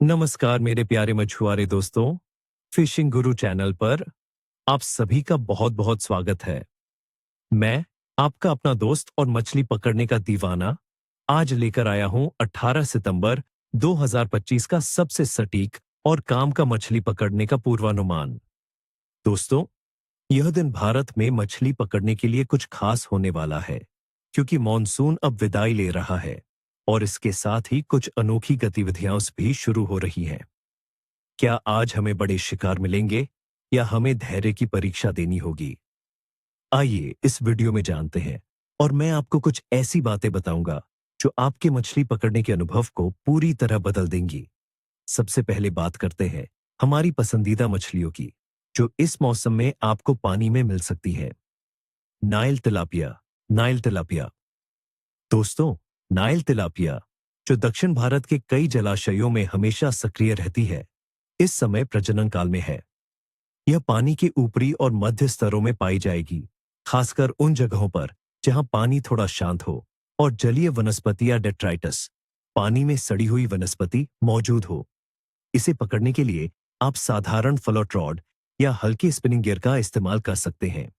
नमस्कार मेरे प्यारे मछुआरे दोस्तों, फिशिंग गुरु चैनल पर आप सभी का बहुत बहुत स्वागत है। मैं आपका अपना दोस्त और मछली पकड़ने का दीवाना आज लेकर आया हूं 18 सितंबर 2025 का सबसे सटीक और काम का मछली पकड़ने का पूर्वानुमान। दोस्तों, यह दिन भारत में मछली पकड़ने के लिए कुछ खास होने वाला है, क्योंकि मॉनसून अब विदाई ले रहा है और इसके साथ ही कुछ अनोखी गतिविधियां भी शुरू हो रही हैं। क्या आज हमें बड़े शिकार मिलेंगे या हमें धैर्य की परीक्षा देनी होगी? आइए इस वीडियो में जानते हैं और मैं आपको कुछ ऐसी बातें बताऊंगा जो आपके मछली पकड़ने के अनुभव को पूरी तरह बदल देंगी। सबसे पहले बात करते हैं हमारी पसंदीदा मछलियों की, जो इस मौसम में आपको पानी में मिल सकती है। Nile tilapia. नाइल तिलापिया दोस्तों, नाइल तिलापिया, जो दक्षिण भारत के कई जलाशयों में हमेशा सक्रिय रहती है, इस समय प्रजनन काल में है। यह पानी के ऊपरी और मध्य स्तरों में पाई जाएगी, खासकर उन जगहों पर जहां पानी थोड़ा शांत हो और जलीय वनस्पति या डेट्राइटस, पानी में सड़ी हुई वनस्पति मौजूद हो। इसे पकड़ने के लिए आप साधारण फ्लोट रॉड या हल्के स्पिनिंग गियर का इस्तेमाल कर सकते हैं।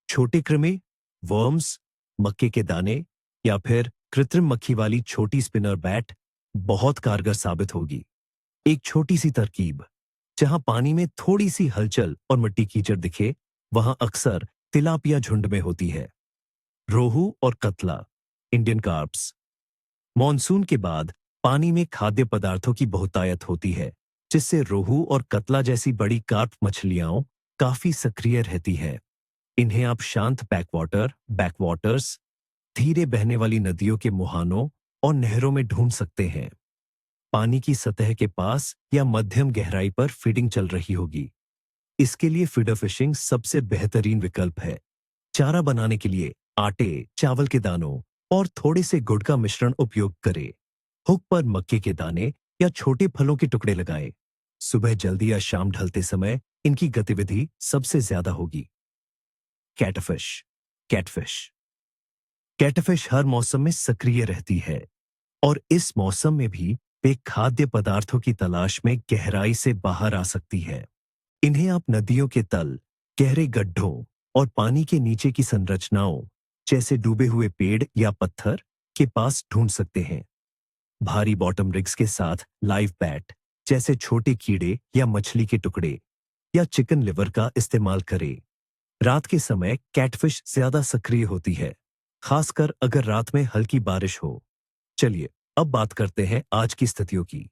छोटे कृमि, वर्म्स, मक्के के दाने या फिर कृत्रिम मक्खी वाली छोटी स्पिनर बैट बहुत कारगर साबित होगी। एक छोटी सी तरकीब, जहां पानी में थोड़ी सी हलचल और मिट्टी कीचड़ दिखे, वहां अक्सर तिलापिया झुंड में होती है। रोहू और कतला, इंडियन कार्प्स। मॉनसून के बाद पानी में खाद्य पदार्थों की बहुतायत होती है, जिससे रोहू और कतला जैसी बड़ी कार्प मछलियां काफी सक्रिय रहती है। इन्हें आप शांत बैकवाटर्स, धीरे बहने वाली नदियों के मुहानों और नहरों में ढूंढ सकते हैं। पानी की सतह के पास या मध्यम गहराई पर फीडिंग चल रही होगी। इसके लिए फीडर फिशिंग सबसे बेहतरीन विकल्प है। चारा बनाने के लिए आटे, चावल के दानों और थोड़े से गुड़ का मिश्रण उपयोग करें। हुक पर मक्के के दाने या छोटे फलों के टुकड़े लगाएं। सुबह जल्दी या शाम ढलते समय इनकी गतिविधि सबसे ज्यादा होगी। कैटफिश। कैटफिश कैटफिश हर मौसम में सक्रिय रहती है और इस मौसम में भी वे खाद्य पदार्थों की तलाश में गहराई से बाहर आ सकती है। इन्हें आप नदियों के तल, गहरे गड्ढों और पानी के नीचे की संरचनाओं, जैसे डूबे हुए पेड़ या पत्थर, के पास ढूंढ सकते हैं। भारी बॉटम रिग्स के साथ लाइव बैट, जैसे छोटे कीड़े या मछली के टुकड़े या चिकन लिवर का इस्तेमाल करें। रात के समय कैटफिश ज्यादा सक्रिय होती है, खासकर अगर रात में हल्की बारिश हो। चलिए अब बात करते हैं आज की स्थितियों की,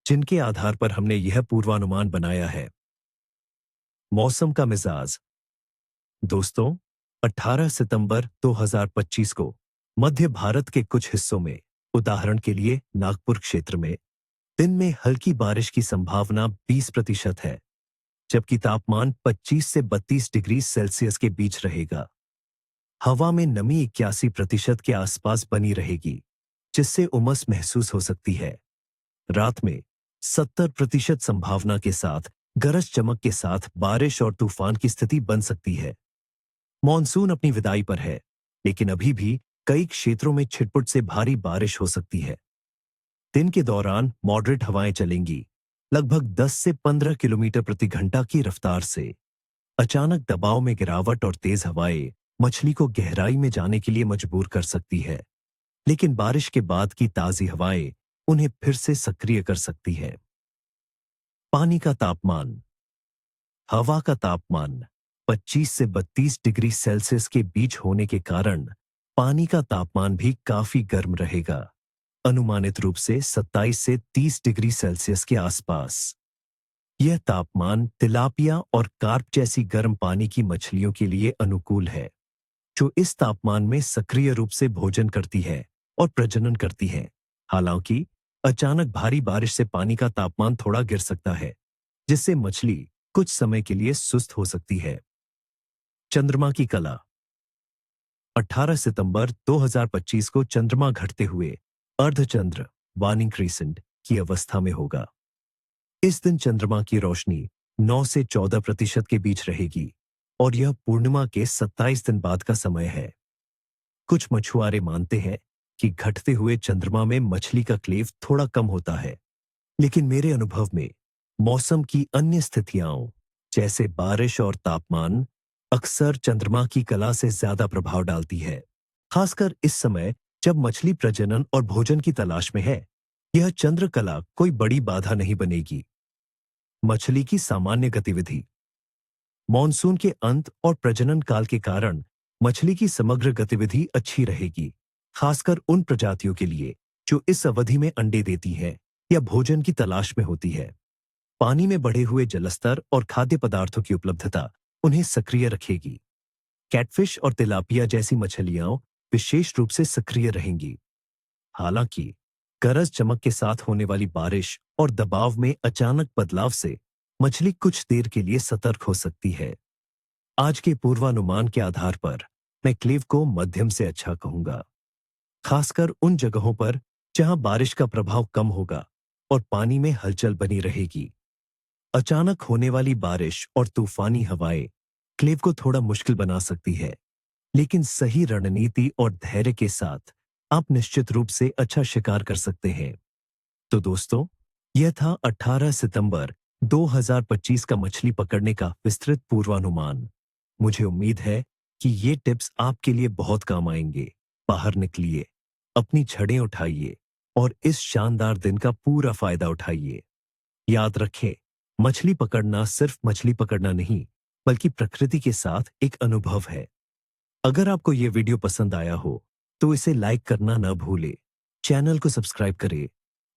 जिनके आधार पर हमने यह पूर्वानुमान बनाया है। मौसम का मिजाज। दोस्तों, 18 सितंबर 2025 को मध्य भारत के कुछ हिस्सों में, उदाहरण के लिए नागपुर क्षेत्र में, दिन में हल्की बारिश की संभावना 20% है, जबकि तापमान 25 से 32 डिग्री सेल्सियस के बीच रहेगा। हवा में नमी 81% के आसपास बनी रहेगी, जिससे उमस महसूस हो सकती है। रात में 70% संभावना के साथ गरज चमक के साथ बारिश और तूफान की स्थिति बन सकती है। मॉनसून अपनी विदाई पर है, लेकिन अभी भी कई क्षेत्रों में छिटपुट से भारी बारिश हो सकती है। दिन के दौरान मॉडरेट हवाएं चलेंगी, लगभग 10 से 15 किलोमीटर प्रति घंटा की रफ्तार से। अचानक दबाव में गिरावट और तेज हवाएं मछली को गहराई में जाने के लिए मजबूर कर सकती है, लेकिन बारिश के बाद की ताजी हवाएं उन्हें फिर से सक्रिय कर सकती है। पानी का तापमान। हवा का तापमान 25 से 32 डिग्री सेल्सियस के बीच होने के कारण पानी का तापमान भी काफी गर्म रहेगा, अनुमानित रूप से 27 से 30 डिग्री सेल्सियस के आसपास। यह तापमान तिलापिया और कार्प जैसी गर्म पानी की मछलियों के लिए अनुकूल है, जो इस तापमान में सक्रिय रूप से भोजन करती है और प्रजनन करती है। हालांकि अचानक भारी बारिश से पानी का तापमान थोड़ा गिर सकता है, जिससे मछली कुछ समय के लिए सुस्त हो सकती है। चंद्रमा की कला। 18 सितंबर 2025 को चंद्रमा घटते हुए अर्धचंद्र वार्निंग क्रीसेंट की अवस्था में होगा। इस दिन चंद्रमा की रोशनी 9 से 14% के बीच रहेगी और यह पूर्णिमा के 27 दिन बाद का समय है। कुछ मछुआरे मानते हैं कि घटते हुए चंद्रमा में मछली का क्लेव थोड़ा कम होता है, लेकिन मेरे अनुभव में मौसम की अन्य स्थितियां जैसे बारिश और तापमान अक्सर चंद्रमा की कला से ज्यादा प्रभाव डालती है। खासकर इस समय जब मछली प्रजनन और भोजन की तलाश में है, यह चंद्रकला कोई बड़ी बाधा नहीं बनेगी। मछली की सामान्य गतिविधि। मॉनसून के अंत और प्रजनन काल के कारण मछली की समग्र गतिविधि अच्छी रहेगी, खासकर उन प्रजातियों के लिए जो इस अवधि में अंडे देती हैं या भोजन की तलाश में होती है। पानी में बढ़े हुए जलस्तर और खाद्य पदार्थों की उपलब्धता उन्हें सक्रिय रखेगी। कैटफिश और तिलापिया जैसी मछलियां विशेष रूप से सक्रिय रहेंगी। हालांकि गरज चमक के साथ होने वाली बारिश और दबाव में अचानक बदलाव से मछली कुछ देर के लिए सतर्क हो सकती है। आज के पूर्वानुमान के आधार पर मैं क्लेव को मध्यम से अच्छा कहूंगा, खासकर उन जगहों पर जहां बारिश का प्रभाव कम होगा और पानी में हलचल बनी रहेगी। अचानक होने वाली बारिश और तूफानी हवाएं क्लेव को थोड़ा मुश्किल बना सकती है, लेकिन सही रणनीति और धैर्य के साथ आप निश्चित रूप से अच्छा शिकार कर सकते हैं। तो दोस्तों, यह था 18 सितंबर 2025 का मछली पकड़ने का विस्तृत पूर्वानुमान। मुझे उम्मीद है कि ये टिप्स आपके लिए बहुत काम आएंगे। बाहर निकलिए, अपनी छड़ें उठाइए और इस शानदार दिन का पूरा फायदा उठाइए। याद रखें, मछली पकड़ना सिर्फ मछली पकड़ना नहीं, बल्कि प्रकृति के साथ एक अनुभव है। अगर आपको यह वीडियो पसंद आया हो, तो इसे लाइक करना न भूलें, चैनल को सब्सक्राइब करें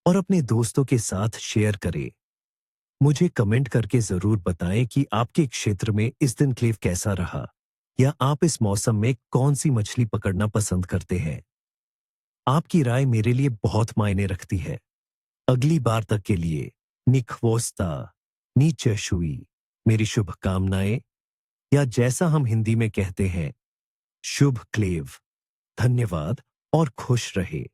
और अपने दोस्तों के साथ शेयर करें। मुझे कमेंट करके जरूर बताएं कि आपके क्षेत्र में इस दिन क्लेव कैसा रहा, या आप इस मौसम में कौन सी मछली पकड़ना पसंद करते हैं। आपकी राय मेरे लिए बहुत मायने रखती है। अगली बार तक के लिए निखवोस्ता, नीचे शुई, मेरी शुभकामनाएं, या जैसा हम हिंदी में कहते हैं, शुभ क्लेव। धन्यवाद और खुश रहे।